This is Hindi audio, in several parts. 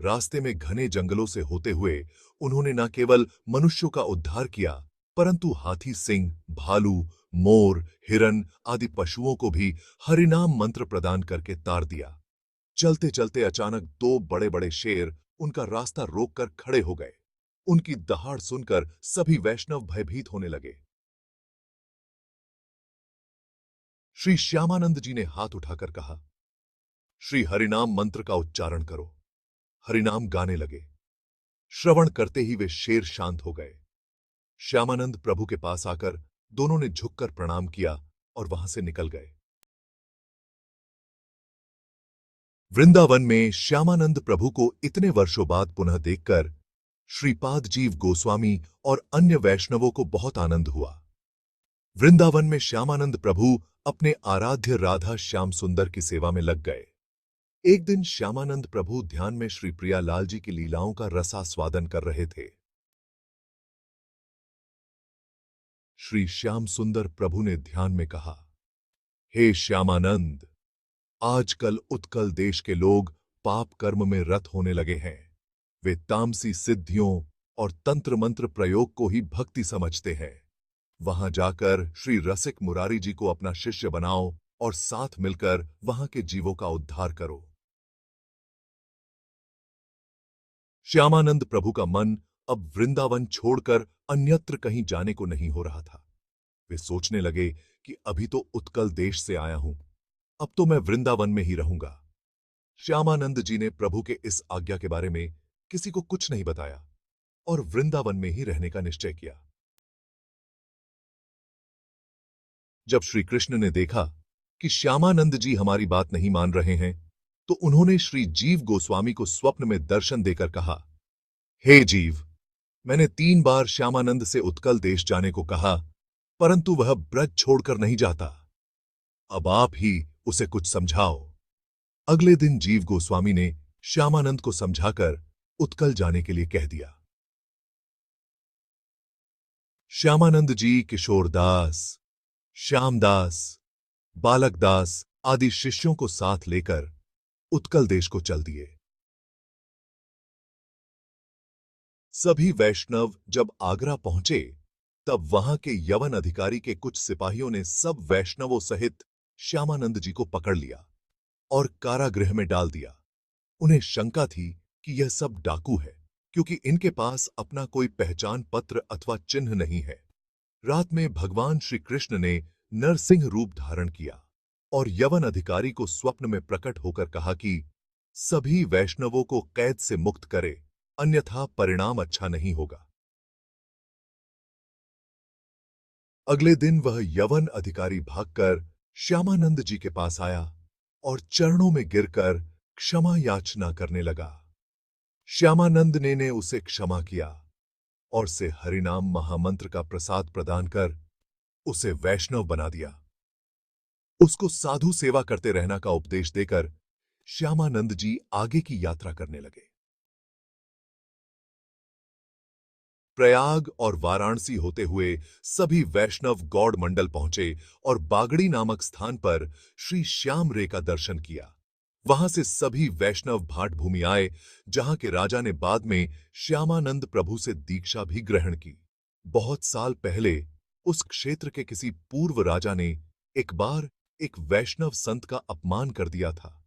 रास्ते में घने जंगलों से होते हुए उन्होंने न केवल मनुष्यों का उद्धार किया, परंतु हाथी, सिंह, भालू, मोर, हिरन आदि पशुओं को भी हरिनाम मंत्र प्रदान करके तार दिया। चलते चलते अचानक दो बड़े बड़े शेर उनका रास्ता रोककर खड़े हो गए। उनकी दहाड़ सुनकर सभी वैष्णव भयभीत होने लगे। श्री श्यामानंद जी ने हाथ उठाकर कहा, श्री हरिनाम मंत्र का उच्चारण करो। हरिनाम गाने लगे। श्रवण करते ही वे शेर शांत हो गए। श्यामानंद प्रभु के पास आकर दोनों ने झुककर प्रणाम किया और वहां से निकल गए। वृंदावन में श्यामानंद प्रभु को इतने वर्षों बाद पुनः देखकर श्रीपाद जीव गोस्वामी और अन्य वैष्णवों को बहुत आनंद हुआ। वृंदावन में श्यामानंद प्रभु अपने आराध्य राधा श्याम सुंदर की सेवा में लग गए। एक दिन श्यामानंद प्रभु ध्यान में श्री प्रियालाल जी की लीलाओं का रसास्वादन कर रहे थे। श्री श्याम सुंदर प्रभु ने ध्यान में कहा, हे श्यामानंद, आजकल उत्कल देश के लोग पाप कर्म में रत होने लगे हैं। वे तामसी सिद्धियों और तंत्र मंत्र प्रयोग को ही भक्ति समझते हैं। वहां जाकर श्री रसिक मुरारी जी को अपना शिष्य बनाओ और साथ मिलकर वहां के जीवों का उद्धार करो। श्यामानंद प्रभु का मन अब वृंदावन छोड़कर अन्यत्र कहीं जाने को नहीं हो रहा था। वे सोचने लगे कि अभी तो उत्कल देश से आया हूं, अब तो मैं वृंदावन में ही रहूंगा। श्यामानंद जी ने प्रभु के इस आज्ञा के बारे में किसी को कुछ नहीं बताया और वृंदावन में ही रहने का निश्चय किया। जब श्री कृष्ण ने देखा कि श्यामानंद जी हमारी बात नहीं मान रहे हैं, तो उन्होंने श्री जीव गोस्वामी को स्वप्न में दर्शन देकर कहा, हे जीव, मैंने 3 बार श्यामानंद से उत्कल देश जाने को कहा, परंतु वह ब्रज छोड़कर नहीं जाता। अब आप ही उसे कुछ समझाओ। अगले दिन जीव गोस्वामी ने श्यामानंद को समझाकर उत्कल जाने के लिए कह दिया। श्यामानंद जी किशोरदास, श्यामदास, बालकदास आदि शिष्यों को साथ लेकर उत्कल देश को चल दिए। सभी वैष्णव जब आगरा पहुंचे, तब वहां के यवन अधिकारी के कुछ सिपाहियों ने सब वैष्णवों सहित श्यामानंद जी को पकड़ लिया और कारागृह में डाल दिया। उन्हें शंका थी कि यह सब डाकू है, क्योंकि इनके पास अपना कोई पहचान पत्र अथवा चिन्ह नहीं है। रात में भगवान श्री कृष्ण ने नरसिंह रूप धारण किया और यवन अधिकारी को स्वप्न में प्रकट होकर कहा कि सभी वैष्णवों को कैद से मुक्त करे, अन्यथा परिणाम अच्छा नहीं होगा। अगले दिन वह यवन अधिकारी भागकर श्यामानंद जी के पास आया और चरणों में गिरकर क्षमा याचना करने लगा। श्यामानंद ने उसे क्षमा किया और से हरिनाम महामंत्र का प्रसाद प्रदान कर उसे वैष्णव बना दिया। उसको साधु सेवा करते रहना का उपदेश देकर श्यामानंद जी आगे की यात्रा करने लगे। प्रयाग और वाराणसी होते हुए सभी वैष्णव गौड़ मंडल पहुंचे और बागड़ी नामक स्थान पर श्री श्याम रे का दर्शन किया। वहां से सभी वैष्णव भाट भूमि आए, जहां के राजा ने बाद में श्यामानंद प्रभु से दीक्षा भी ग्रहण की। बहुत साल पहले उस क्षेत्र के किसी पूर्व राजा ने एक बार एक वैष्णव संत का अपमान कर दिया था।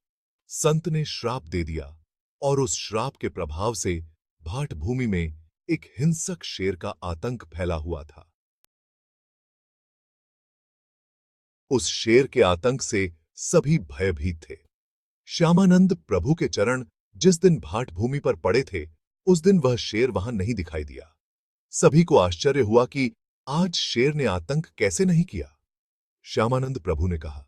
संत ने श्राप दे दिया और उस श्राप के प्रभाव से भाट भूमि में एक हिंसक शेर का आतंक फैला हुआ था। उस शेर के आतंक से सभी भयभीत थे। श्यामानंद प्रभु के चरण जिस दिन भाट भूमि पर पड़े थे, उस दिन वह शेर वहां नहीं दिखाई दिया। सभी को आश्चर्य हुआ कि आज शेर ने आतंक कैसे नहीं किया। श्यामानंद प्रभु ने कहा,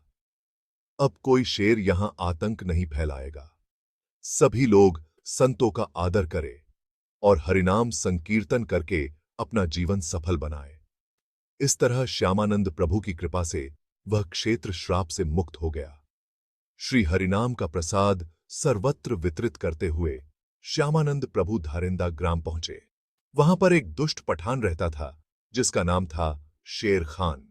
अब कोई शेर यहां आतंक नहीं फैलाएगा। सभी लोग संतों का आदर करें और हरिनाम संकीर्तन करके अपना जीवन सफल बनाए। इस तरह श्यामानंद प्रभु की कृपा से वह क्षेत्र श्राप से मुक्त हो गया। श्री हरिनाम का प्रसाद सर्वत्र वितरित करते हुए श्यामानंद प्रभु धारिंदा ग्राम पहुंचे। वहां पर एक दुष्ट पठान रहता था, जिसका नाम था शेर खान।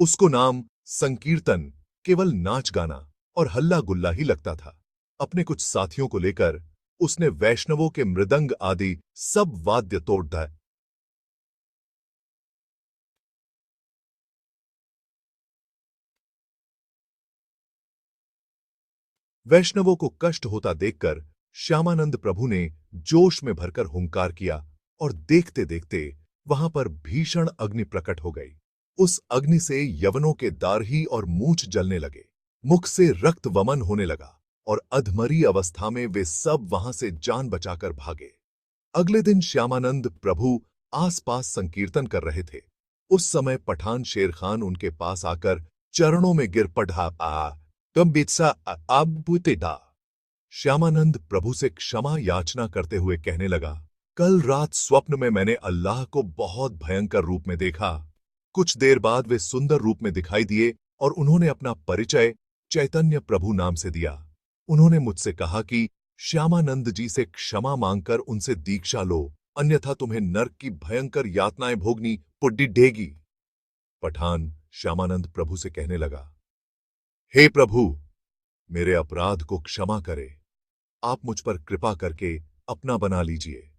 उसको नाम संकीर्तन केवल नाच गाना और हल्ला गुल्ला ही लगता था। अपने कुछ साथियों को लेकर उसने वैष्णवों के मृदंग आदि सब वाद्य तोड़ दिए। वैष्णवों को कष्ट होता देखकर श्यामानंद प्रभु ने जोश में भरकर हुंकार किया और देखते देखते वहां पर भीषण अग्नि प्रकट हो गई। उस अग्नि से यवनों के दाढ़ी और मूंछ जलने लगे, मुख से रक्त वमन होने लगा और अधमरी अवस्था में वे सब वहां से जान बचाकर भागे। अगले दिन श्यामानंद प्रभु आसपास संकीर्तन कर रहे थे। उस समय पठान शेर खान उनके पास आकर चरणों में गिर पड़ा। तुम बित्सा अब बुतेदा। श्यामानंद प्रभु से क्षमा याचना करते हुए कहने लगा, कल रात स्वप्न में मैंने अल्लाह को बहुत भयंकर रूप में देखा। कुछ देर बाद वे सुंदर रूप में दिखाई दिए और उन्होंने अपना परिचय चैतन्य प्रभु नाम से दिया। उन्होंने मुझसे कहा कि श्यामानंद जी से क्षमा मांगकर उनसे दीक्षा लो, अन्यथा तुम्हें नरक की भयंकर यातनाएं भोगनी पड़ेगी। पठान श्यामानंद प्रभु से कहने लगा, हे प्रभु, मेरे अपराध को क्षमा करें। आप मुझ पर कृपा करके अपना बना लीजिए।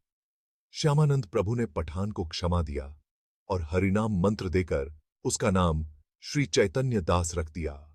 श्यामानंद प्रभु ने पठान को क्षमा दिया और हरिनाम मंत्र देकर उसका नाम श्री चैतन्य दास रख दिया।